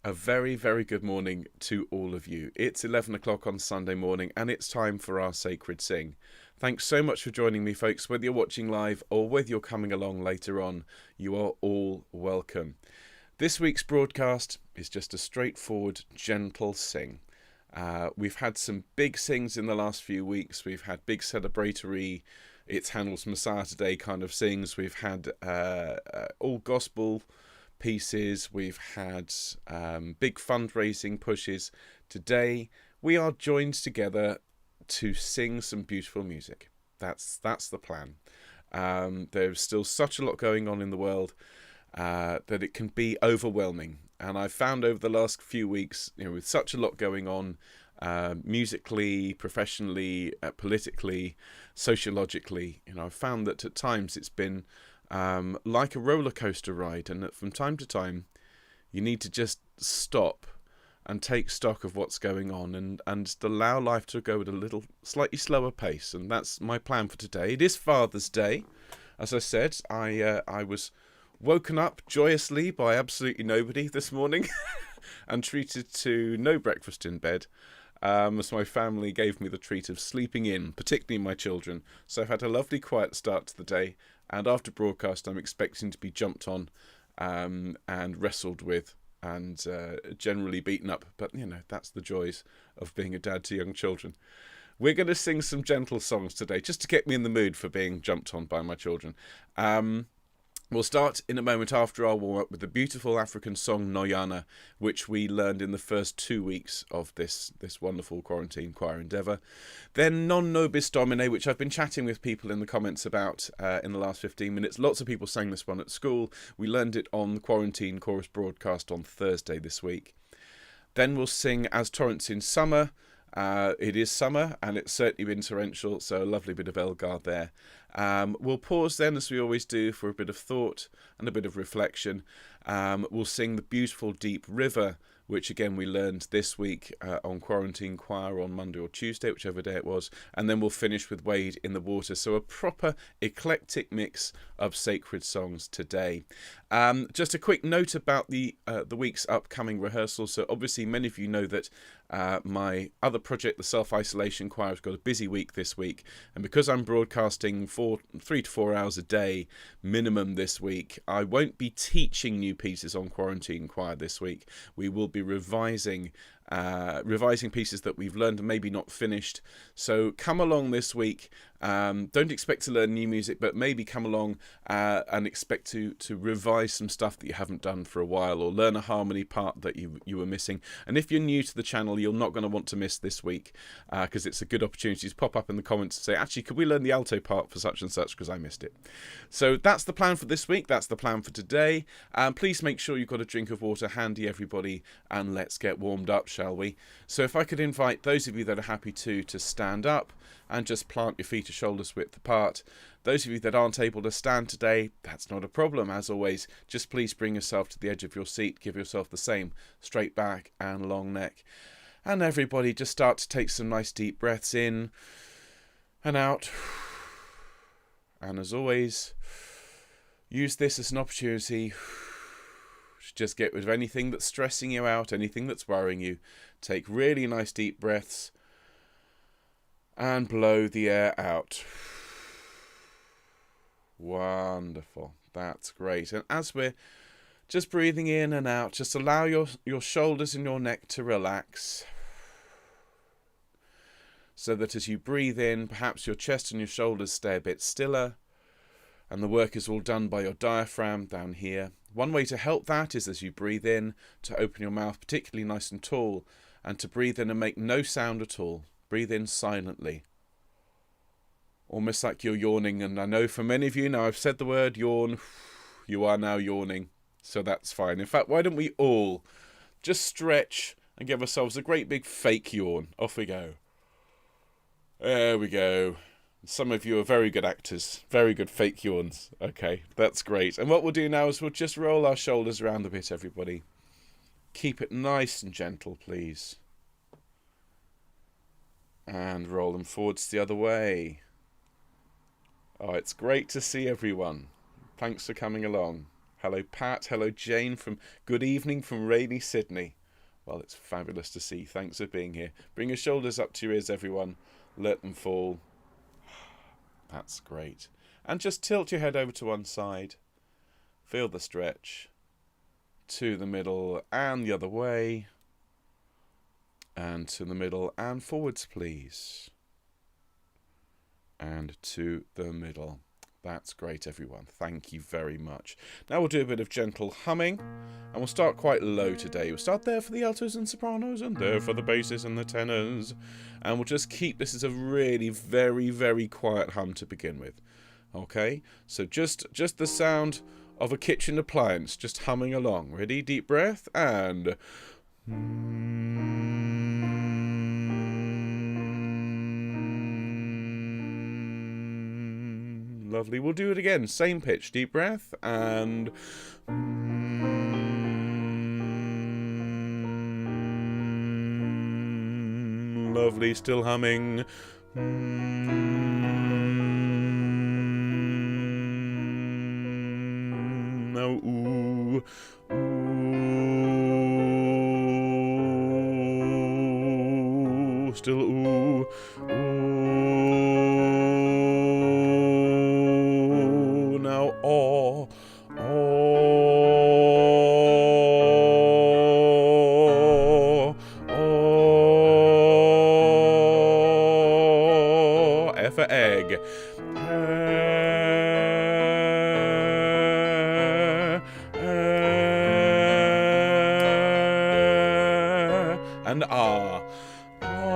A very, very good morning to all of you. It's 11 o'clock on Sunday morning and it's time for our Sacred Sing. Thanks so much for joining me, folks. Whether you're watching live or whether you're coming along later on, you are all welcome. This week's broadcast is just a straightforward, gentle sing. We've had some big sings in the last few weeks. We've had big celebratory, it's Handel's Messiah Today kind of sings. We've had all gospel pieces. We've had big fundraising pushes. Today we are joined together to sing some beautiful music. That's the plan. There's still such a lot going on in the world that it can be overwhelming. And I've found over the last few weeks, with such a lot going on, musically, professionally, politically, sociologically, I've found that at times it's been like a roller coaster ride, and that from time to time you need to just stop and take stock of what's going on and allow life to go at a little slightly slower pace. And that's my plan for today. It is Father's Day. As I said, I was woken up joyously by absolutely nobody this morning and treated to no breakfast in bed. So my family gave me the treat of sleeping in, particularly my children. So I've had a lovely quiet start to the day, and after broadcast I'm expecting to be jumped on and wrestled with and generally beaten up. But that's the joys of being a dad to young children. We're going to sing some gentle songs today just to get me in the mood for being jumped on by my children. We'll start in a moment after our warm-up with the beautiful African song NOYANA, which we learned in the first 2 weeks of this wonderful quarantine choir endeavour. Then Nobis, Domine, which I've been chatting with people in the comments about in the last 15 minutes. Lots of people sang this one at school. We learned it on the quarantine chorus broadcast on Thursday this week. Then we'll sing As Torrents in Summer. It is summer and it's certainly been torrential, so a lovely bit of Elgar there. We'll pause then, as we always do, for a bit of thought and a bit of reflection. We'll sing the beautiful Deep River, which again we learned this week on Quarantine Choir on Monday or Tuesday, whichever day it was. And then we'll finish with Wade in the Water. So a proper eclectic mix of sacred songs today. Just a quick note about the week's upcoming rehearsals. So obviously many of you know that my other project, the Self-Isolation Choir, has got a busy week this week. And because I'm broadcasting 3 to 4 hours a day minimum this week, I won't be teaching new pieces on Quarantine Choir this week. We will be revising pieces that we've learned and maybe not finished. So come along this week. Don't expect to learn new music, but maybe come along and expect to revise some stuff that you haven't done for a while, or learn a harmony part that you were missing. And if you're new to the channel, you're not going to want to miss this week, because it's a good opportunity to pop up in the comments and say, actually, could we learn the alto part for such and such, because I missed it. So that's the plan for this week. That's the plan for today. Please make sure you've got a drink of water handy, everybody, and let's get warmed up, shall we? So if I could invite those of you that are happy to stand up and just plant your feet a shoulder's width apart. Those of you that aren't able to stand today, that's not a problem. As always, just please bring yourself to the edge of your seat. Give yourself the same straight back and long neck. And everybody just start to take some nice deep breaths in and out. And as always, use this as an opportunity to just get rid of anything that's stressing you out, anything that's worrying you. Take really nice deep breaths and blow the air out. Wonderful. That's great. And as we're just breathing in and out, just allow your shoulders and your neck to relax, so that as you breathe in, perhaps your chest and your shoulders stay a bit stiller, and the work is all done by your diaphragm down here. One way to help that is, as you breathe in, to open your mouth particularly nice and tall, and to breathe in and make no sound at all. Breathe in silently, almost like you're yawning. And I know for many of you, now I've said the word yawn, you are now yawning, so that's fine. In fact, why don't we all just stretch and give ourselves a great big fake yawn? Off we go. There we go. Some of you are very good actors, very good fake yawns. Okay, that's great. And what we'll do now is we'll just roll our shoulders around a bit, everybody. Keep it nice and gentle, please. And roll them forwards the other way. Oh, it's great to see everyone. Thanks for coming along. Hello, Pat. Hello, Jane. Good evening from rainy Sydney. Well, it's fabulous to see. Thanks for being here. Bring your shoulders up to your ears, everyone. Let them fall. That's great. And just tilt your head over to one side. Feel the stretch. To the middle and the other way. And to the middle and forwards, please. And to the middle. That's great, everyone. Thank you very much. Now we'll do a bit of gentle humming. And we'll start quite low today. We'll start there for the altos and sopranos, and there for the basses and the tenors. And we'll just keep this as a really very, very quiet hum to begin with. Okay? So just the sound of a kitchen appliance, just humming along. Ready? Deep breath, and... Lovely. We'll do it again. Same pitch. Deep breath, and... Lovely. Still humming. Now, ooh. Ooh. Still ooh. Ooh. Now, oh. Oh. Oh. F for egg. And ah. Ah.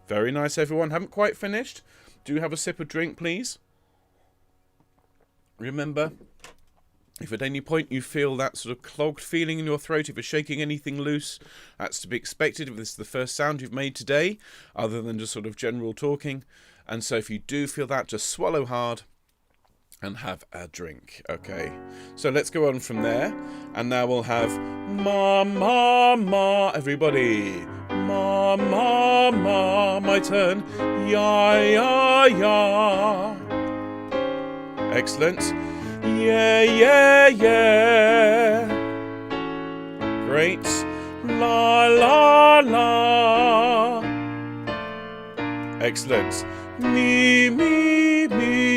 Very nice, everyone. Haven't quite finished. Do have a sip of drink, please. Remember, if at any point you feel that sort of clogged feeling in your throat, if you're shaking anything loose, that's to be expected if this is the first sound you've made today, other than just sort of general talking. And so if you do feel that, just swallow hard and have a drink. Okay, so let's go on from there. And now we'll have ma, ma, ma, everybody. Ma, ma, ma, my turn. Ya, ya, ya. Excellent. Yeah, yeah, yeah. Great. La, la, la. Excellent. Me, me, me.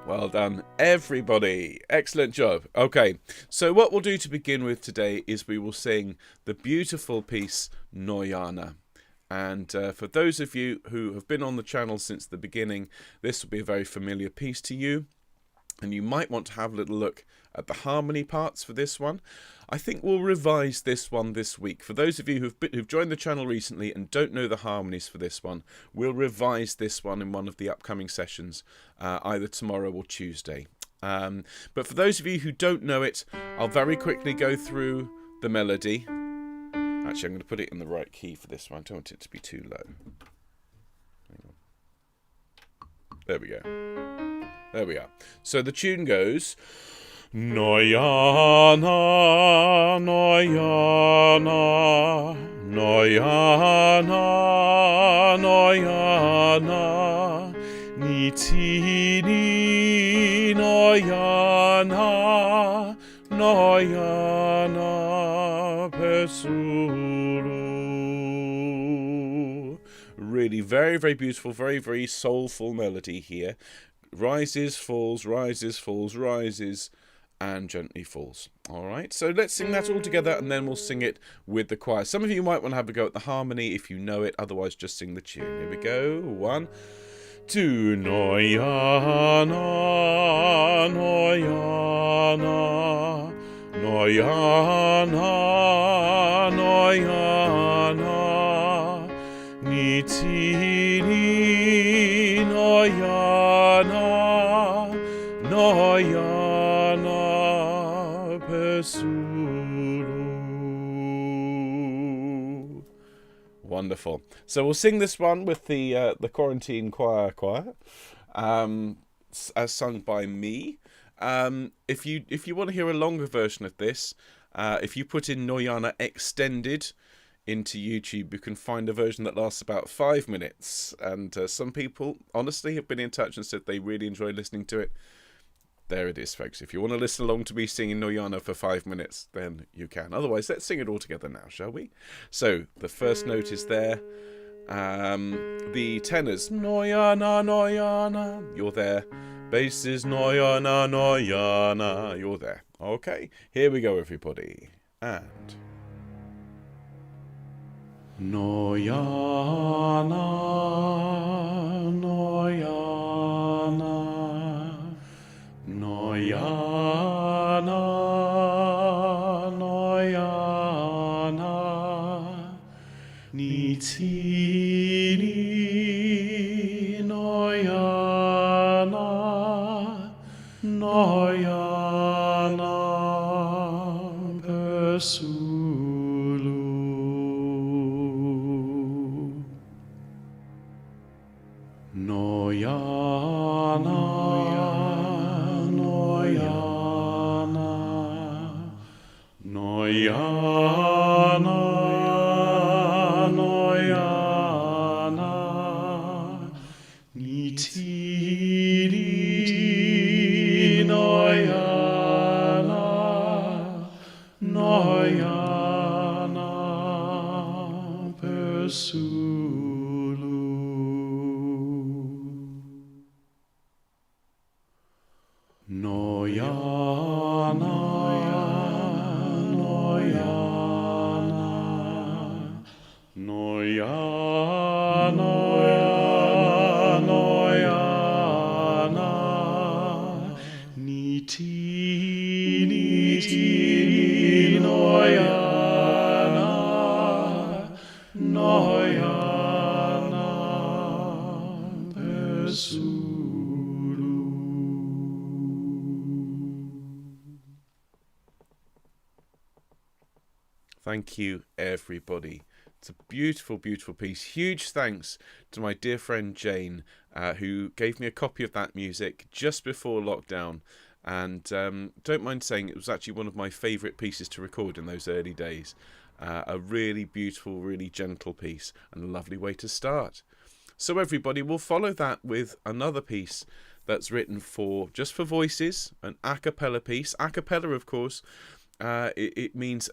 Well done, everybody. Excellent job. Okay, so what we'll do to begin with today is we will sing the beautiful piece NOYANA. And for those of you who have been on the channel since the beginning, this will be a very familiar piece to you. And you might want to have a little look at the harmony parts for this one. I think we'll revise this one this week. For those of you who've joined the channel recently and don't know the harmonies for this one, we'll revise this one in one of the upcoming sessions, either tomorrow or Tuesday. But for those of you who don't know it, I'll very quickly go through the melody. Actually, I'm going to put it in the right key for this one. I don't want it to be too low. Hang on. There we go. There we are. So the tune goes... NOYANA, NOYANA, NOYANA, NOYANA, Nitini, NOYANA, NOYANA, Pesuru. Really very, very beautiful, very, very soulful melody here. Rises, falls, rises, falls, rises, and gently falls. Alright, so let's sing that all together and then we'll sing it with the choir. Some of you might want to have a go at the harmony if you know it, otherwise just sing the tune. Here we go. 1, 2. NOYANA, NOYANA, NOYANA, NOYANA, Nitini, NOYANA, NOYANA, Pesuru. Wonderful. So we'll sing this one with the quarantine choir, as sung by me. If you want to hear a longer version of this, if you put in NOYANA extended into YouTube, you can find a version that lasts about 5 minutes. And some people, honestly, have been in touch and said they really enjoy listening to it. There it is, folks. If you want to listen along to me singing NOYANA for 5 minutes, then you can. Otherwise, let's sing it all together now, shall we? So, the first note is there. The tenors, NOYANA, NOYANA, you're there. Bass is NOYANA, NOYANA, you're there. Okay, here we go, everybody. And... NOYANA, NOYANA, NOYANA, NOYANA, Nitini, NOYANA, NOYANA, Persulu. NOYANA, NOYANA, NOYANA, NOYANA, Nitiri, NOYANA, NOYANA, Persulu. NOYANA, NOYANA, NOYANA, NOYANA, Nitini, NOYANA, NOYANA, Persulu. Thank you, everybody. It's a beautiful, beautiful piece. Huge thanks to my dear friend Jane, who gave me a copy of that music just before lockdown. And don't mind saying it was actually one of my favourite pieces to record in those early days. A really beautiful, really gentle piece and a lovely way to start. So everybody, we'll follow that with another piece that's written just for voices, an a cappella piece. A cappella, of course, it means...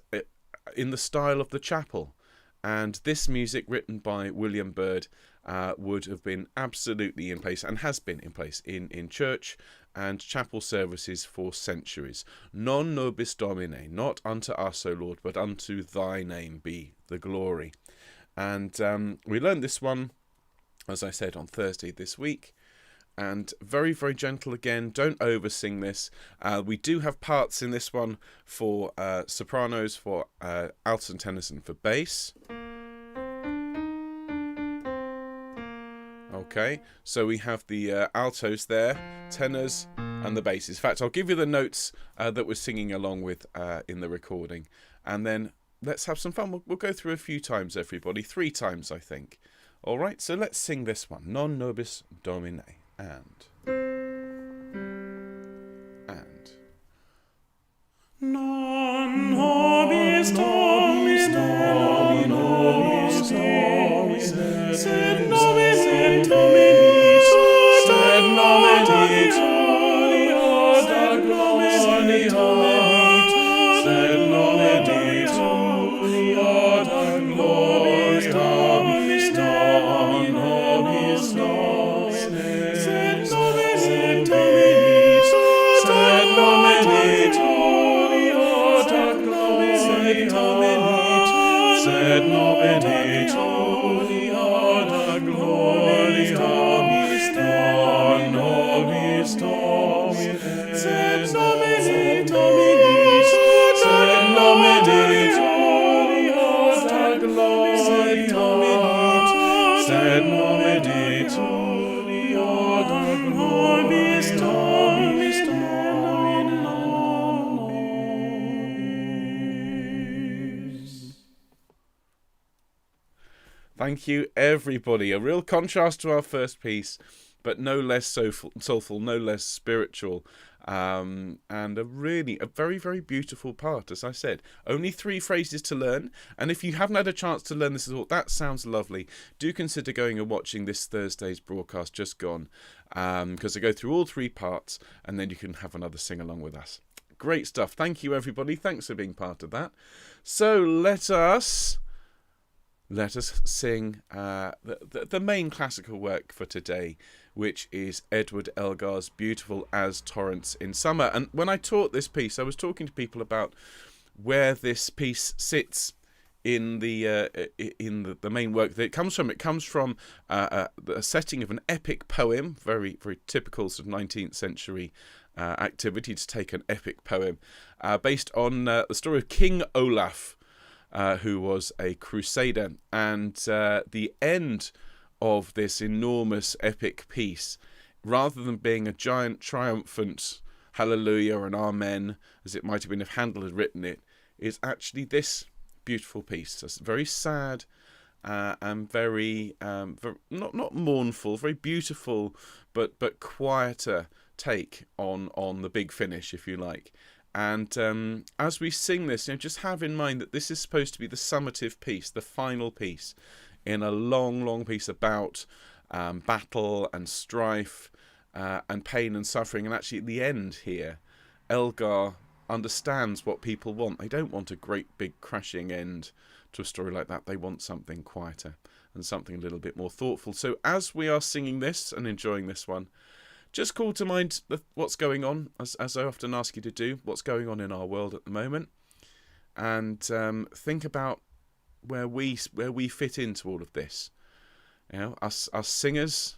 in the style of the chapel, and this music written by William Byrd would have been absolutely in place and has been in place in church and chapel services for centuries. Non Nobis Domine, not unto us, O Lord, but unto thy name be the glory. And we learned this one, as I said, on Thursday this week. And very, very gentle again. Don't oversing this. We do have parts in this one for sopranos, for altos and tenors, and for bass. Okay, so we have the altos there, tenors, and the basses. In fact, I'll give you the notes that we're singing along with in the recording. And then let's have some fun. We'll go through a few times, everybody. 3 times, I think. All right, so let's sing this one. Non Nobis Domine. And non nobis Dominus, non nobis Dominus, sed nomen Domini, sed nomen Domini, ad gloria Domini, sed nomen Domini, ad gloria Domini, non nobis Dominus, sed nomen Domini, sed nomen Domini, ad gloria Domini, sed nomen Domini, ad gloria Domini, non nobis Domini, sed nomen Domini, sed nomen Domini, ad gloria Domini, sed nomen Domini, ad nobis Dominus, Thank you, everybody. A real contrast to our first piece. but no less soulful, no less spiritual, and a very, very beautiful part. As I said, only 3 phrases to learn, and if you haven't had a chance to learn this at all, that sounds lovely. Do consider going and watching this Thursday's broadcast just gone, because I go through all 3 parts, and then you can have another sing along with us. Great stuff. Thank you, everybody. Thanks for being part of that. So let us sing the main classical work for today, which is Edward Elgar's beautiful As Torrents in Summer. And when I taught this piece, I was talking to people about where this piece sits in the main work that it comes from. It comes from a setting of an epic poem, very, very typical sort of 19th century activity to take an epic poem, based on the story of King Olaf, who was a crusader, and the end of this enormous epic piece, rather than being a giant triumphant hallelujah or an amen, as it might have been if Handel had written it, is actually this beautiful piece. It's very sad and very, not mournful, very beautiful, but quieter take on the big finish, if you like. And as we sing this, just have in mind that this is supposed to be the summative piece, the final piece in a long, long piece about battle and strife and pain and suffering. And actually at the end here, Elgar understands what people want. They don't want a great big crashing end to a story like that. They want something quieter and something a little bit more thoughtful. So as we are singing this and enjoying this one, just call to mind what's going on, as I often ask you to do, what's going on in our world at the moment, and think about where we fit into all of this. Us singers,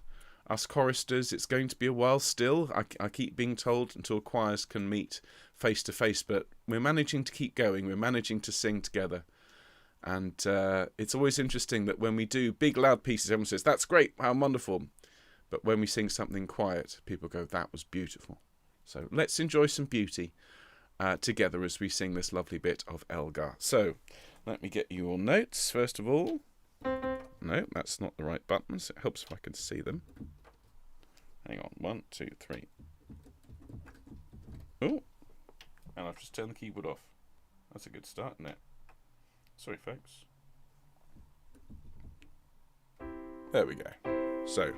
us choristers, it's going to be a while still. I keep being told until choirs can meet face to face, but we're managing to keep going. We're managing to sing together. And it's always interesting that when we do big loud pieces, everyone says, "That's great, how wonderful." But when we sing something quiet, people go, "That was beautiful." So let's enjoy some beauty together as we sing this lovely bit of Elgar. So let me get you all notes, first of all. No, that's not the right buttons. It helps if I can see them. Hang on. 1, 2, 3. Oh, and I've just turned the keyboard off. That's a good start, isn't it? Sorry, folks. There we go. So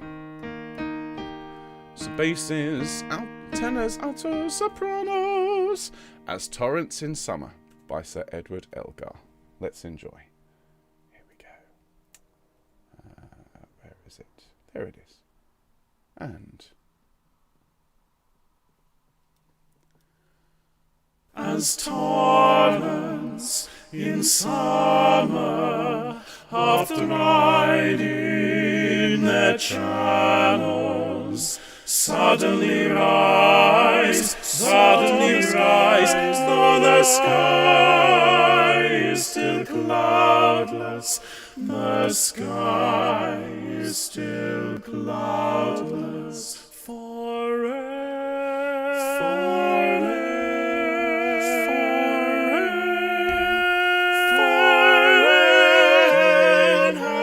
basses, tenors, altos, sopranos, As Torrents in Summer by Sir Edward Elgar. Let's enjoy. Here we go. Where is it? There it is. And as torrents in summer, after riding their channels, suddenly rise, though the sky is still cloudless, the sky is still cloudless, forever.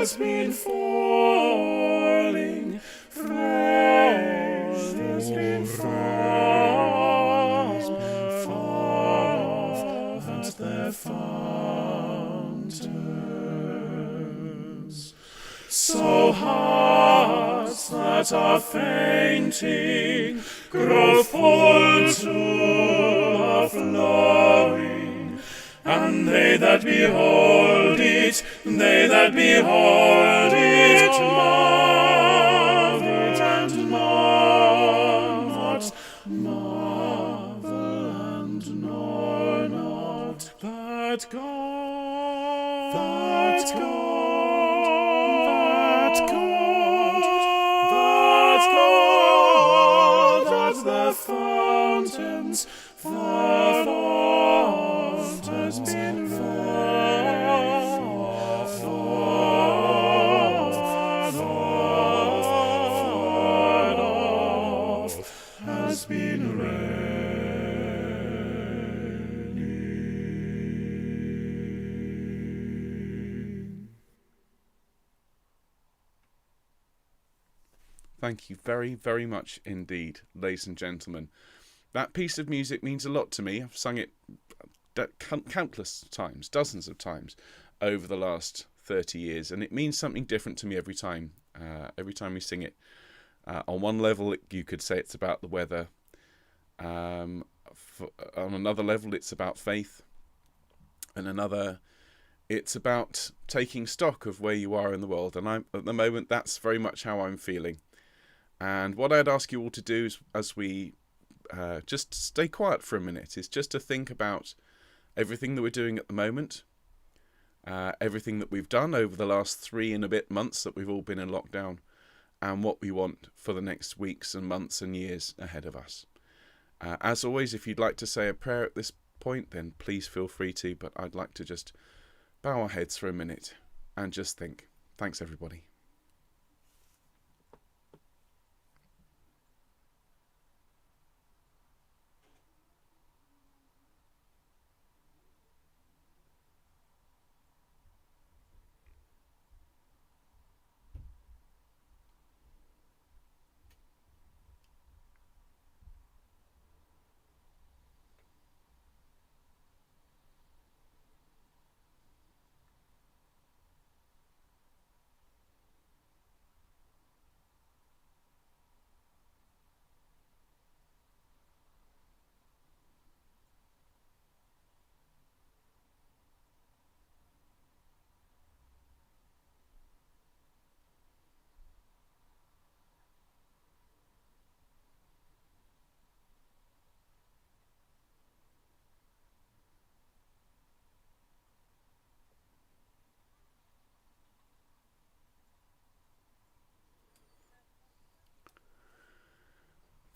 Has been falling, frost has been falling at their fountains. So hearts that are fainting grow full to overflowing, and they that behold it, marvel and know not that God, at the fountains, far oft has been far off. Thank you very, very much indeed, ladies and gentlemen. That piece of music means a lot to me. I've sung it countless times, dozens of times, over the last 30 years, and it means something different to me every time. Every time we sing it. On one level, you could say it's about the weather. On another level, it's about faith. And another, it's about taking stock of where you are in the world. And at the moment, that's very much how I'm feeling. And what I'd ask you all to do is, as we just stay quiet for a minute, is just to think about everything that we're doing at the moment, everything that we've done over the last 3 and a bit months that we've all been in lockdown, and what we want for the next weeks and months and years ahead of us. As always, if you'd like to say a prayer at this point, then please feel free to, but I'd like to just bow our heads for a minute and just think. Thanks, everybody.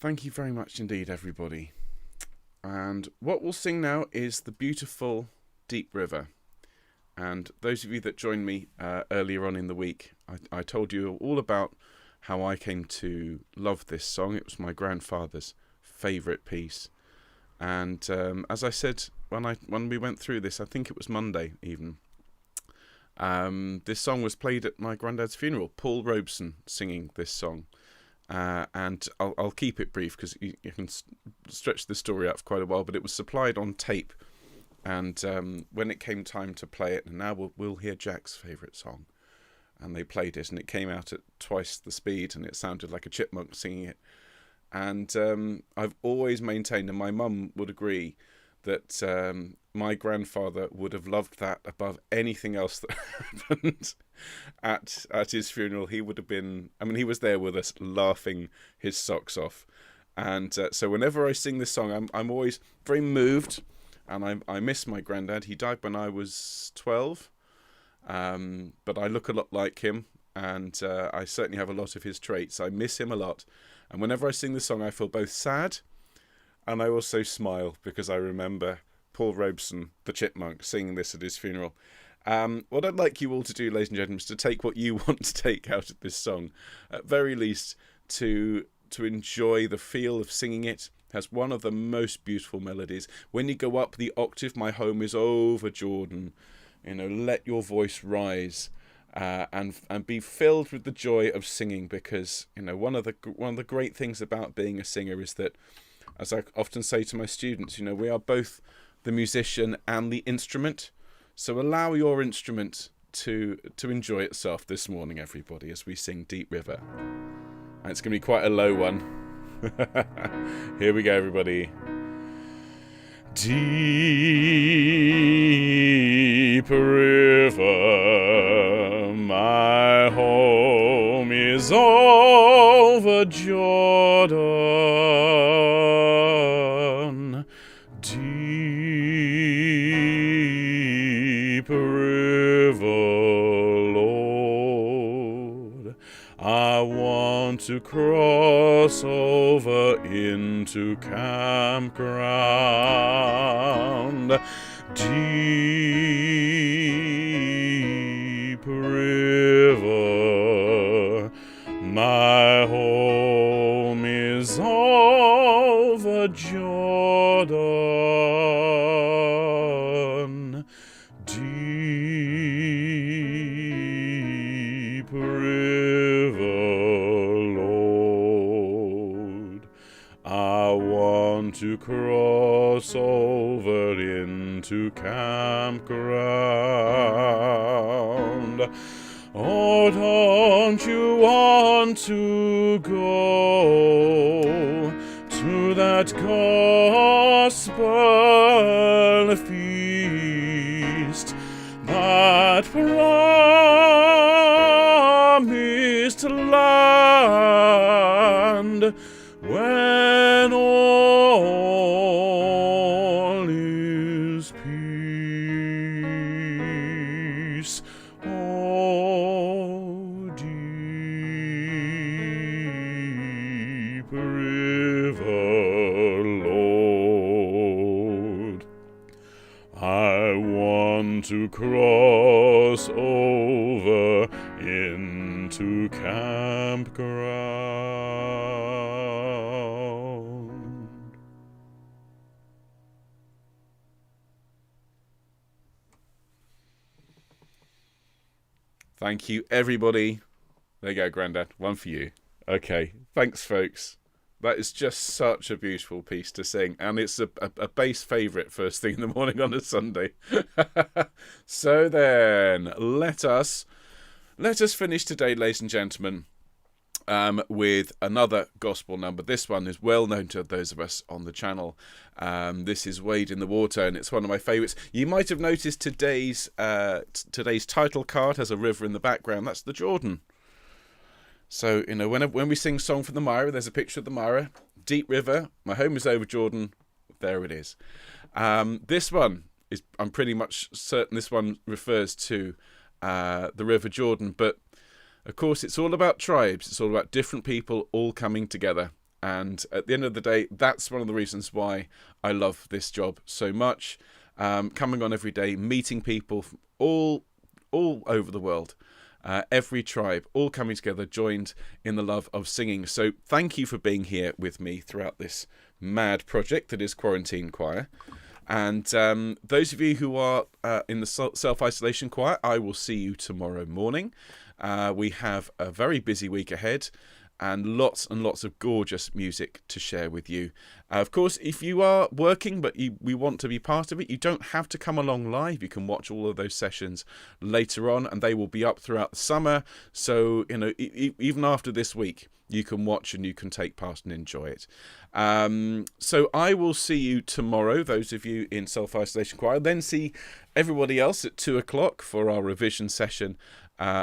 Thank you very much indeed, everybody. And what we'll sing now is the beautiful Deep River. And those of you that joined me earlier on in the week, I told you all about how I came to love this song. It was my grandfather's favourite piece. And as I said, when we went through this, I think it was Monday even, this song was played at my granddad's funeral. Paul Robeson singing this song. And I'll keep it brief because you can stretch the story out for quite a while, but it was supplied on tape, and when it came time to play it, and now we'll hear Jack's favourite song, and they played it, and it came out at twice the speed, and it sounded like a chipmunk singing it. And I've always maintained, and my mum would agree, that my grandfather would have loved that above anything else that happened at his funeral. He would have been, I mean, he was there with us laughing his socks off. And so whenever I sing this song, I'm always very moved, and I miss my granddad. He died when I was 12, but I look a lot like him, and I certainly have a lot of his traits. I miss him a lot. And whenever I sing this song, I feel both sad and I also smile because I remember Paul Robeson, the chipmunk, singing this at his funeral. What I'd like you all to do, ladies and gentlemen, is to take what you want to take out of this song. At very least, to enjoy the feel of singing it. It has one of the most beautiful melodies. When you go up the octave, my home is over Jordan. You know, let your voice rise. And be filled with the joy of singing, because you know one of the great things about being a singer is that, as I often say to my students, you know, we are both the musician and the instrument. So allow your instrument to enjoy itself this morning, everybody, as we sing Deep River. And it's going to be quite a low one. Here we go, everybody. Deep river, my home is over Jordan. Deep river, Lord, I want to cross over into campground. Deep river, my home is over Jordan. Deep river, Lord. want to cross over into campground. Oh, don't you want to go to that gospel feast, that promised land, when all is peace? Oh, deep river, Lord, I want to cross over into campground. Thank you, everybody. There you go, Grandad. One for you. Okay, thanks, folks. That is just such a beautiful piece to sing, and it's a bass favourite first thing in the morning on a Sunday. So then, let us finish today, ladies and gentlemen, with another gospel number. This one is well known to those of us on the channel. This is Wade in the Water, and it's one of my favourites. You might have noticed today's title card has a river in the background. That's the Jordan. So, you know, when we sing Song from the Mire, there's a picture of the Mire. Deep river, my home is over Jordan. There it is. This one is, I'm pretty much certain this one refers to the River Jordan. But, of course, it's all about tribes. It's all about different people all coming together. And at the end of the day, that's one of the reasons why I love this job so much. Coming on every day, meeting people from all over the world. Every tribe all coming together, joined in the love of singing. So thank you for being here with me throughout this mad project that is Quarantine Choir. And those of you who are in the self-isolation choir, I will see you tomorrow morning. We have a very busy week ahead and lots of gorgeous music to share with you. Of course, if you are working but we want to be part of it, you don't have to come along live. You can watch all of those sessions later on, and they will be up throughout the summer. So, you know, even after this week, you can watch and you can take part and enjoy it. So I will see you tomorrow, those of you in self-isolation choir. Then see everybody else at 2 o'clock for our revision session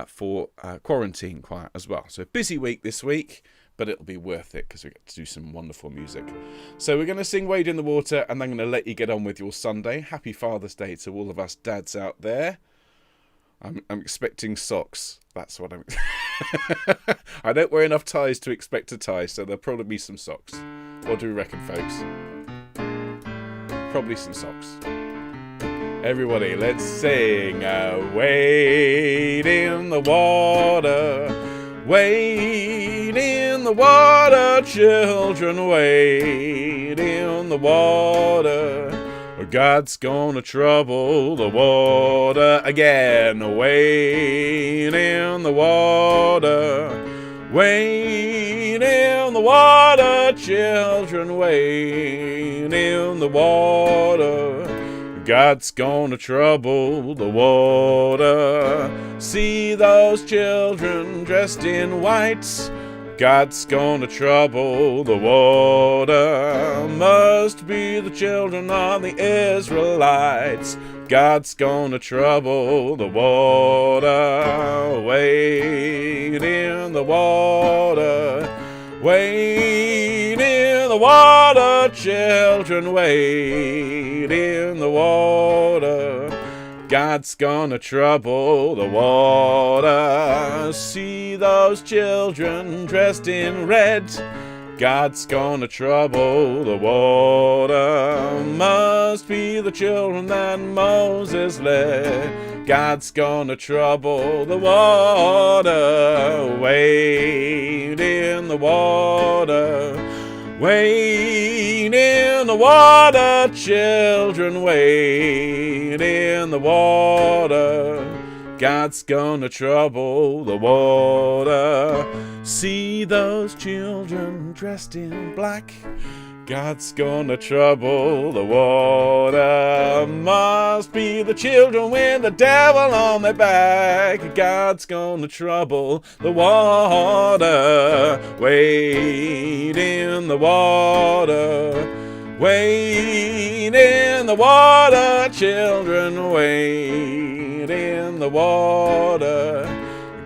for Quarantine Choir as well. So busy week this week, but it'll be worth it because we get to do some wonderful music. So we're going to sing Wade in the Water, and I'm going to let you get on with your Sunday. Happy Father's Day to all of us dads out there. I'm expecting socks. That's what I'm... I don't wear enough ties to expect a tie, so there'll probably be some socks. What do we reckon, folks? Probably some socks. Everybody, let's sing. Wade in the water. Wade in the water, children. Wade in the water. God's gonna trouble the water again. Wade in the water. Wade in the water, children. Wade in the water. God's gonna trouble the water. See those children dressed in white. God's gonna trouble the water. Must be the children of the Israelites. God's gonna trouble the water. Wade in the water. Wade in the water, children. Wade in the water. God's gonna trouble the water. See those children dressed in red. God's gonna trouble the water. Must be the children that Moses led. God's gonna trouble the water. Wade in the water. Wade in the water, children. Wade in the water. God's gonna trouble the water. See those children dressed in black. God's gonna trouble the water. Must be the children with the devil on their back. God's gonna trouble the water. Wade in the water. Wade in the water, children. Wade in the water.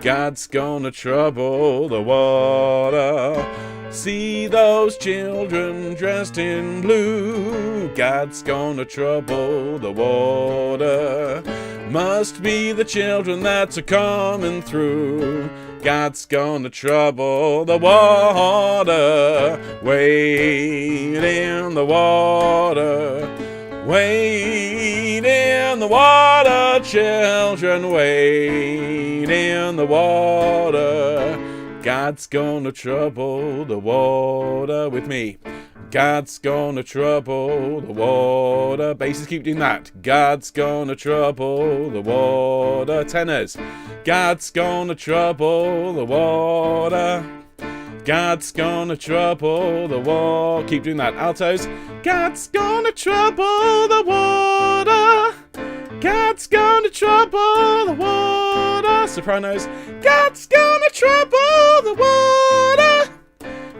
God's gonna trouble the water. See those children dressed in blue. God's gonna trouble the water. Must be the children that's a-coming through. God's gonna trouble the water. Wade in the water. Wade in the water, children. Wade in the water. God's gonna trouble the water with me. God's gonna trouble the water. Basses, keep doing that. God's gonna trouble the water. Tenors. God's gonna trouble the water. God's gonna trouble the water. Keep doing that. Altos. God's gonna trouble the water. God's gonna trouble the water. Sopranos. God's gonna trouble the water.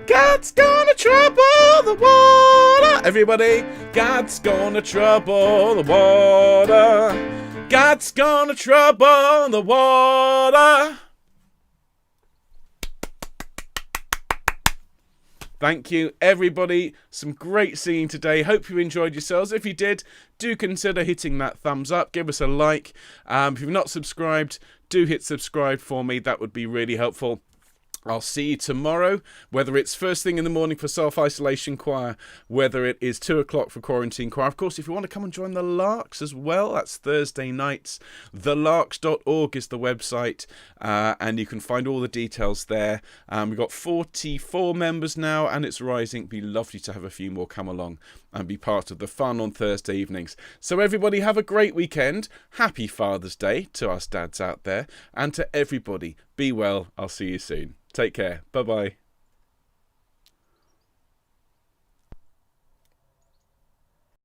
God's gonna trouble the water. Everybody. God's gonna trouble the water. God's gonna trouble the water. Thank you, everybody. Some great singing today. Hope you enjoyed yourselves. If you did, do consider hitting that thumbs up. Give us a like. If you've not subscribed, do hit subscribe for me. That would be really helpful. I'll see you tomorrow, whether it's first thing in the morning for self-isolation choir, whether it is 2 o'clock for quarantine choir. Of course, if you want to come and join the Larks as well, that's Thursday nights. Thelarks.org is the website, and you can find all the details there. We've got 44 members now, and it's rising. It'd be lovely to have a few more come along and be part of the fun on Thursday evenings. So everybody, have a great weekend. Happy Father's Day to us dads out there, and to everybody, be well. I'll see you soon. Take care. Bye-bye.